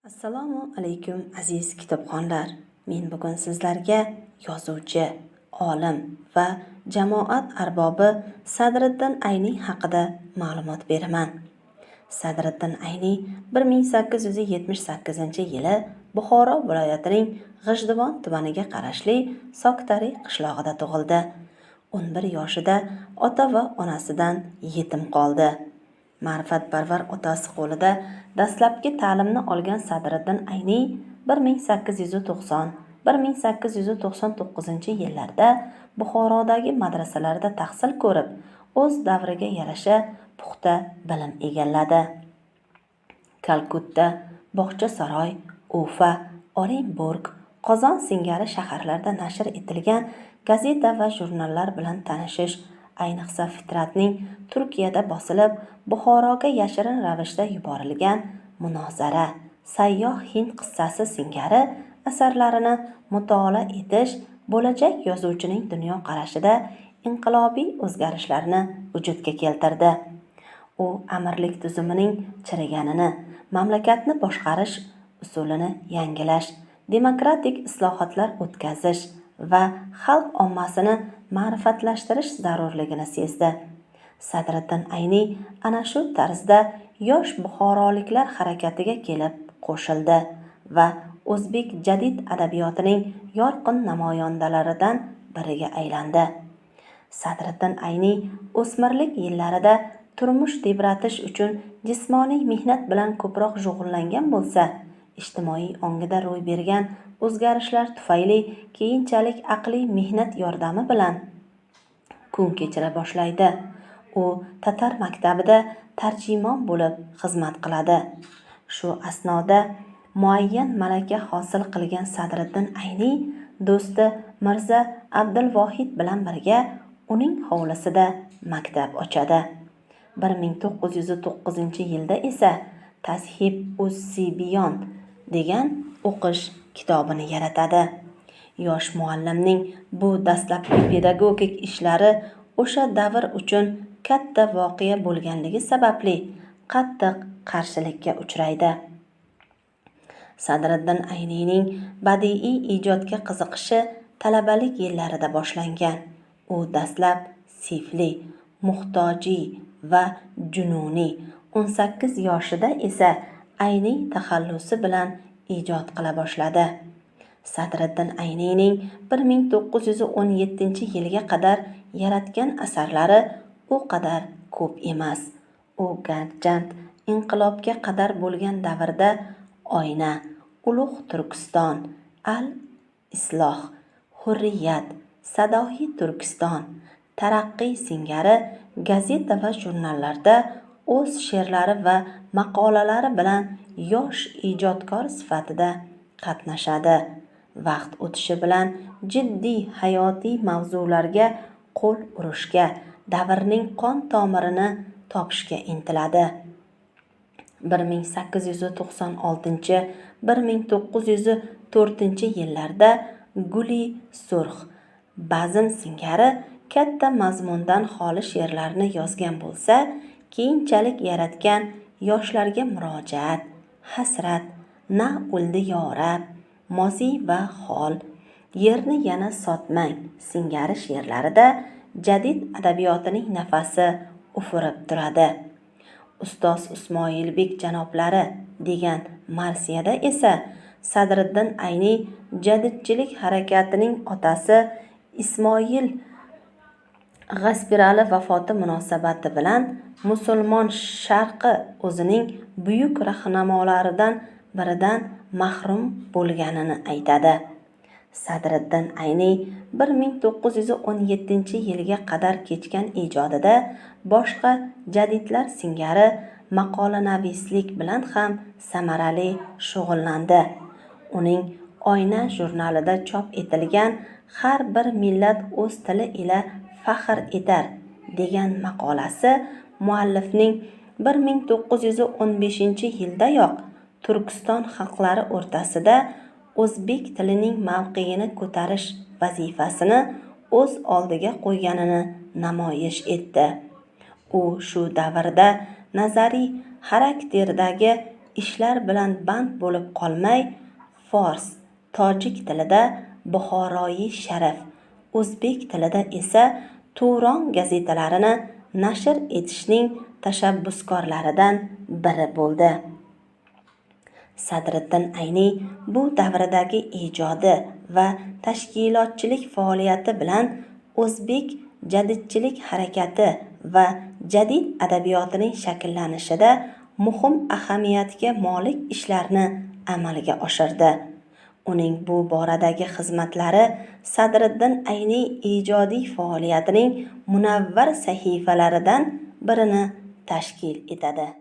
Assalomu alaykum aziz kitobxonlar. Men bugun sizlarga yozuvchi, olim va jamoat arbobi Sadriddin Ayni haqida ma'lumot beraman. Sadriddin Ayni 1878-yili Buxoro viloyatining G'ijduvon tumaniga qarashli Soktari qishlog'ida tug'ildi. 11 yoshida ota va onasidan yetim qoldi. Ma'rifatparvar otasi qo'lida dastlabki ta'limni olgan Sadriddin Ayni 1890-1899 yillarda Buxorodagi madrasalarda tahsil ko'rib, o'z davriga yarasha puxta bilim egalladi. Kalkutta, Bog'chasaroy, Ufa, Orenburg, Qozon singari shaharlarda nashr etilgan gazeta va jurnallar bilan tanishish, ayniqsa Fitratning Turkiyada bosilib, Buxoroga yashirin ravishda yuborilgan Munozara, Sayyoh Hind qissasi singari asarlarini mutolaa etish bo'lajak yozuvchining dunyoqarashida inqilobiy o'zgarishlarni vujudga keltirdi. U amirlik tuzumining chiriganini, mamlakatni boshqarish usulini yangilash, demokratik islohotlar o'tkazish va xalq ommasini ma'rifatlashtirish zarurligini sezdi. Sadriddin Ayni ana shu tarzda yosh buxoroliklar harakatiga kelib qo'shildi va o'zbek jadid adabiyotining yorqin namoyandalaridan biriga aylandi. Sadriddin Ayni o'smirlik yillarida turmush tebratish uchun jismoniy mehnat bilan ko'proq shug'ullangan bo'lsa, ijtimoiy ongida ro'y bergan o'zgarishlar tufayli keyinchalik aqliy mehnat yordami bilan kun kechira boshlaydi. U tatar maktabida tarjimon bo'lib xizmat qiladi. Shu asnoda muayyan malaka hosil qilgan Sadriddin Ayni do'sti Mirza Abdulvohid bilan birga uning hovlisida maktab ochadi. 1909-yilda esa Tashib uz-Sibiyon degan o'qish kitobini yaratadi. Yosh muallimning bu dastlabki pedagogik ishlari o'sha davr uchun katta voqea bo'lganligi sababli qattiq qarshilikka uchraydi. Sadriddin Aynining badiiy ijodga qiziqishi talabalik yillarida boshlangan. U dastlab sifli, muhtojiy va jununiy, 18 yoshida esa Ayni taxallusi bilan ijod qila boshladi. Sadriddin Aynining 1917-yilga qadar yaratgan asarlari u qadar ko'p emas. U garchand inqilobga qadar bo'lgan davrda Oyna, Ulug' Turkiston, Al-Isloh, Hurriyat, Sadoyi Turkiston, Taraqqiy singari gazeta va jurnallarda o'z she'rlari va maqolalari bilan yosh ijodkor sifatida qatnashadi. Vaqt o'tishi bilan jiddiy hayotiy mavzularga qo'l urishga, davrning qon tomirini topishga intiladi. 1896-1904 Guli Surx, Bazm singari katta mazmundan xoli she'rlarni yozgan bo'lsa, keyinchalik yaratgan yoshlarga murojaat, hasrat, na o'ldi yorab, moziy va hol, yerni yana sotmang singari she'rlarida jadid adabiyotining nafasi ufurib turadi. Ustoz Ismoilbek janoblari degan marsiyada esa Sadriddin Ayni jadidchilik harakatining otasi Ismoil G'aspirali vafoti munosabati bilan musulmon sharqi o'zining buyuk rahnamolaridan biridan mahrum bo'lganini aytadi. Sadriddin Ayni 1917-yilga qadar kechgan ijodida boshqa jadidlar singari maqolanavislik bilan ham samarali shug'ullandi. Uning Oyna jurnalida chop etilgan Har bir millat o'z tili ila faxr etar degan maqolasi muallifning 1915-yildayoq Turkiston xalqlari o'rtasida o'zbek tilining mavqeini ko'tarish vazifasini o'z oldiga qo'yganini namoyish etdi. U shu davrda nazariy xarakterdagi ishlar bilan band bo'lib qolmay, fors, tojik tilida Buxoroyi Sharif, o'zbek tilida esa Turon gazetalarini nashr etishning tashabbuskorlaridan biri bo'ldi. Sadriddin Ayni bu davrdagi ijodi va tashkilotchilik faoliyati bilan o'zbek jadidchilik harakati va jadid adabiyotining shakllanishida muhim ahamiyatga molik ishlarni amalga oshirdi. Uning bu boradagi xizmatlari Sadriddin Ayni ijodiy faoliyatining munavvar sahifalaridan birini tashkil etadi.